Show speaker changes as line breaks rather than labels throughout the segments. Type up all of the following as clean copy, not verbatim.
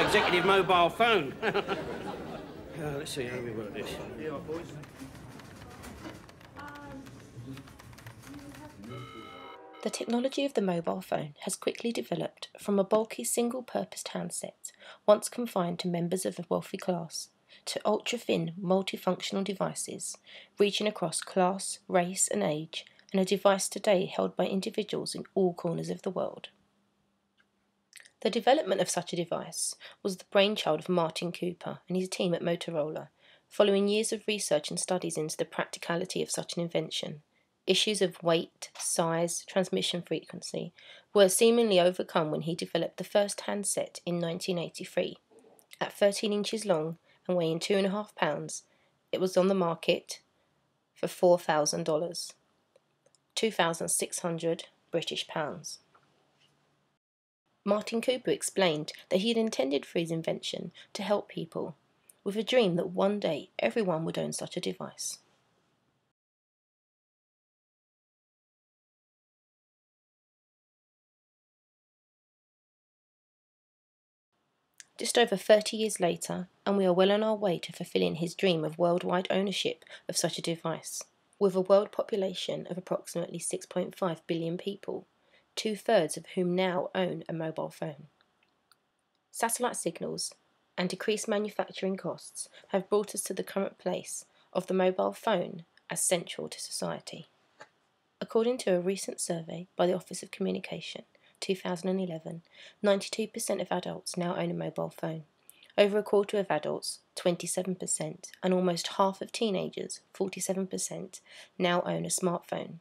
executive mobile phone. Let's see how we work this. Yeah, boys.
The technology of the mobile phone has quickly developed from a bulky single-purposed handset, once confined to members of a wealthy class, to ultra-thin multifunctional devices, reaching across class, race and age, and a device today held by individuals in all corners of the world. The development of such a device was the brainchild of Martin Cooper and his team at Motorola, following years of research and studies into the practicality of such an invention. Issues of weight, size, transmission frequency were seemingly overcome when he developed the first handset in 1983. At 13 inches long and weighing 2.5 pounds, it was on the market for $4,000, 2,600 British pounds. Martin Cooper explained that he had intended for his invention to help people, with a dream that one day everyone would own such a device. Just over 30 years later, and we are well on our way to fulfilling his dream of worldwide ownership of such a device. With a world population of approximately 6.5 billion people, 2/3 of whom now own a mobile phone. Satellite signals and decreased manufacturing costs have brought us to the current place of the mobile phone as central to society. According to a recent survey by the Office of Communication, 2011, 92% of adults now own a mobile phone. Over a quarter of adults, 27%, and almost half of teenagers, 47%, now own a smartphone.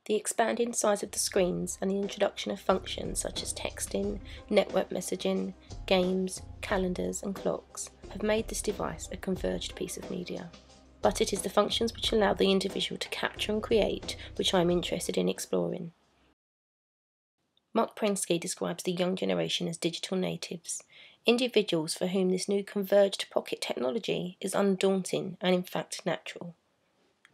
The expanding size of the screens and the introduction of functions such as texting, network messaging, games, calendars and clocks have made this device a converged piece of media. But it is the functions which allow the individual to capture and create which I am interested in exploring. Mark Prensky describes the young generation as digital natives, individuals for whom this new converged pocket technology is undaunting and in fact natural.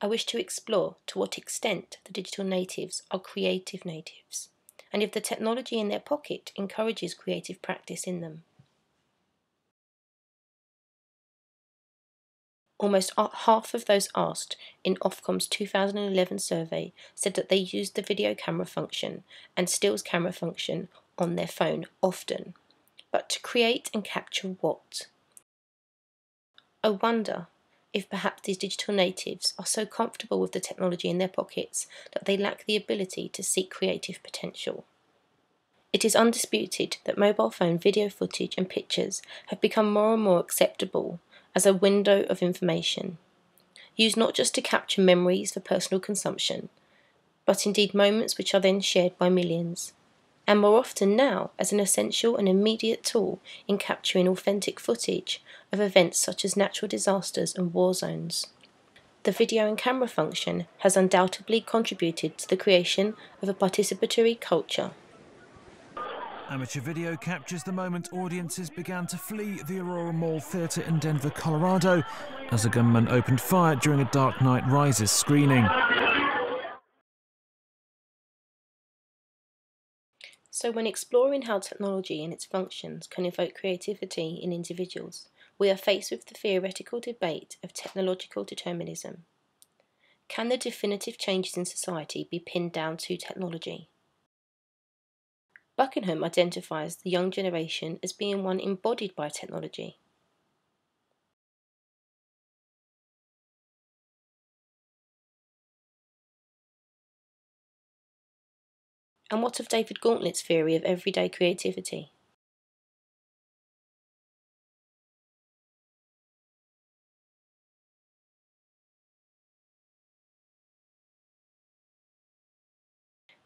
I wish to explore to what extent the digital natives are creative natives, and if the technology in their pocket encourages creative practice in them. Almost half of those asked in Ofcom's 2011 survey said that they used the video camera function and stills camera function on their phone often. But to create and capture what? I wonder if perhaps these digital natives are so comfortable with the technology in their pockets that they lack the ability to seek creative potential. It is undisputed that mobile phone video footage and pictures have become more and more acceptable as a window of information, used not just to capture memories for personal consumption, but indeed moments which are then shared by millions, and more often now as an essential and immediate tool in capturing authentic footage of events such as natural disasters and war zones. The video and camera function has undoubtedly contributed to the creation of a participatory culture.
Amateur video captures the moment audiences began to flee the Aurora Mall Theatre in Denver, Colorado, as a gunman opened fire during a Dark Knight Rises screening.
So when exploring how technology and its functions can evoke creativity in individuals, we are faced with the theoretical debate of technological determinism. Can the definitive changes in society be pinned down to technology? Buckingham identifies the young generation as being one embodied by technology. And what of David Gauntlet's theory of everyday creativity?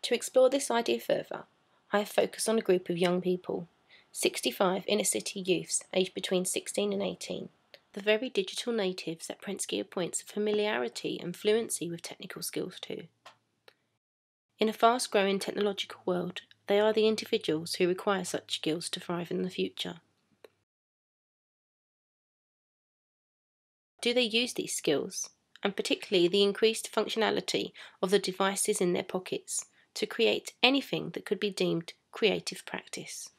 To explore this idea further, I have focused on a group of young people, 65 inner-city youths aged between 16 and 18, the very digital natives that Prensky appoints a familiarity and fluency with technical skills to. In a fast-growing technological world, they are the individuals who require such skills to thrive in the future. do they use these skills, and particularly the increased functionality of the devices in their pockets, to create anything that could be deemed creative practice?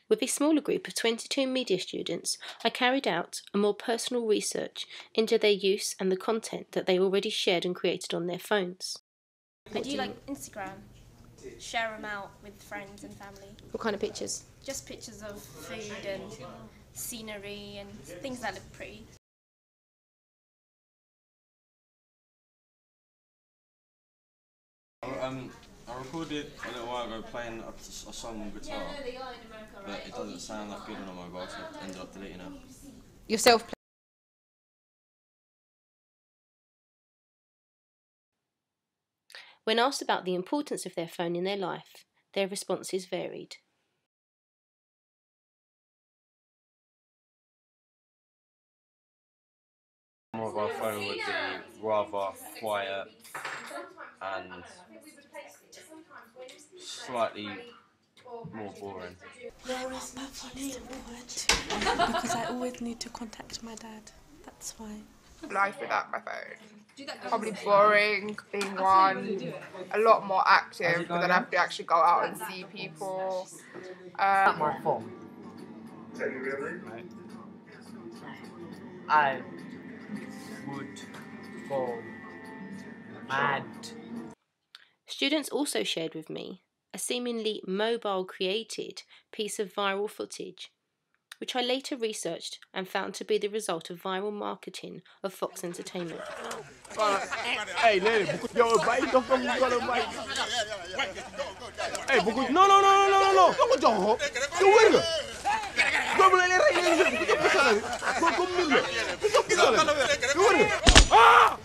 With a smaller group of 22 media students, I carried out a more personal research into their use and the content that they already shared and created on their phones.
I do like Instagram, share them out with friends and family.
What kind of pictures?
Just pictures of food and scenery and things that look pretty.
I recorded a little while ago playing a song on guitar, but it doesn't sound that good on a mobile, so I ended up deleting it.
Yourself? When asked about the importance of their phone in their life, their responses varied.
Mobile phone would be rather quiet and slightly more boring.
Where is my phone is important because I always need to contact my dad. That's why.
Life without my phone. Probably boring, being one, a lot more active because I'd have to actually go out and see people.
My phone. I would go mad.
Students also shared with me a seemingly mobile created piece of viral footage, which I later researched and found to be the result of viral marketing of Fox Entertainment.
Hey, lady, yo, bye. Don't come, you gotta bite. Hey, no, no, no, no, no, no, no. Come on, you win. Come on, ah!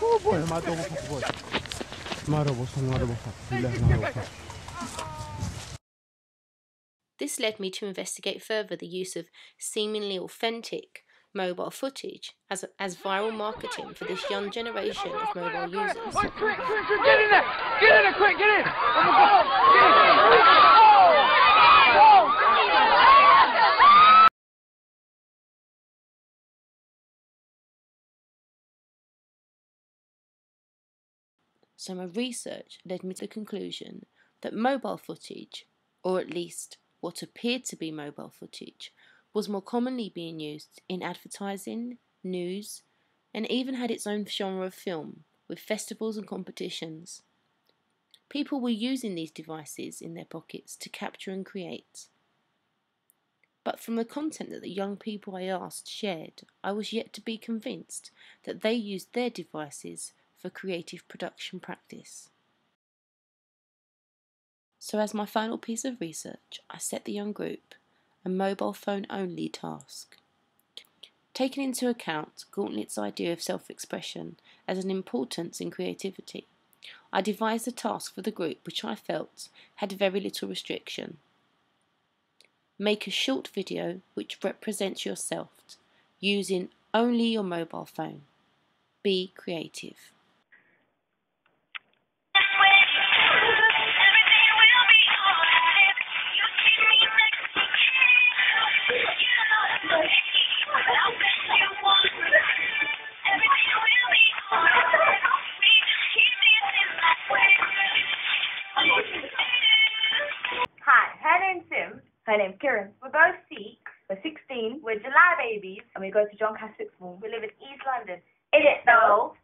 Oh boy,
This led me to investigate further the use of seemingly authentic mobile footage as viral marketing for this young generation of mobile users.
Quick, get in there! Get in there, quick, get in!
So my research led me to the conclusion that mobile footage, or at least what appeared to be mobile footage, was more commonly being used in advertising, news, and even had its own genre of film, with festivals and competitions. People were using these devices in their pockets to capture and create. But from the content that the young people I asked shared, I was yet to be convinced that they used their devices for creative production practice. So as my final piece of research, I set the young group a mobile phone only task. Taking into account Gauntlet's idea of self-expression as an importance in creativity, I devised a task for the group which I felt had very little restriction. Make a short video which represents yourself, using only your mobile phone. Be creative.
Hi, her name's Sim. Her name's Kieran. We're both Sikh. We're 16. We're July babies, and we go to John Cass Sixth Form. We live in East London. In it though.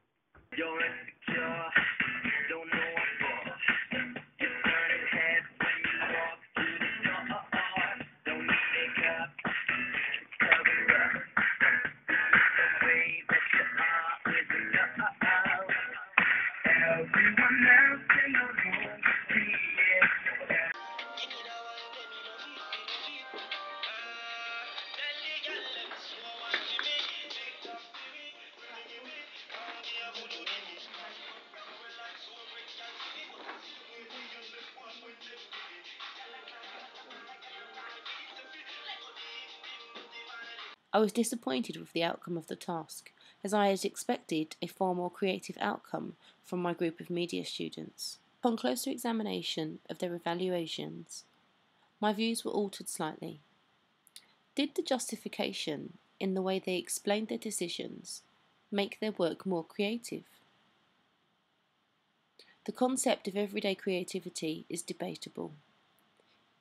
I was disappointed with the outcome of the task, as I had expected a far more creative outcome from my group of media students. Upon closer examination of their evaluations, my views were altered slightly. Did the justification in the way they explained their decisions make their work more creative? The concept of everyday creativity is debatable.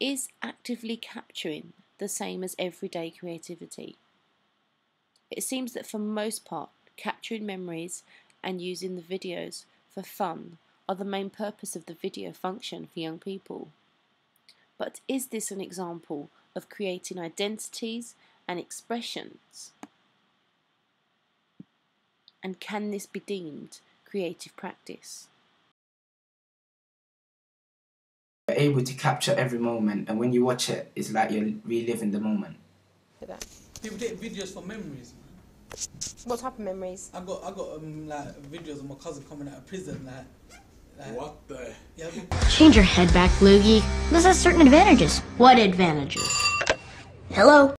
Is actively capturing the same as everyday creativity? It seems that for most part, capturing memories and using the videos for fun are the main purpose of the video function for young people. But is this an example of creating identities and expressions? And can this be deemed creative practice?
You're able to capture every moment, and when you watch it, it's like you're reliving the moment.
People take videos for memories.
What type of memories?
I got like videos of my cousin coming out of prison, like
What the?
Yeah,
Change your head back, Loogie. This has certain advantages. What advantages? Hello?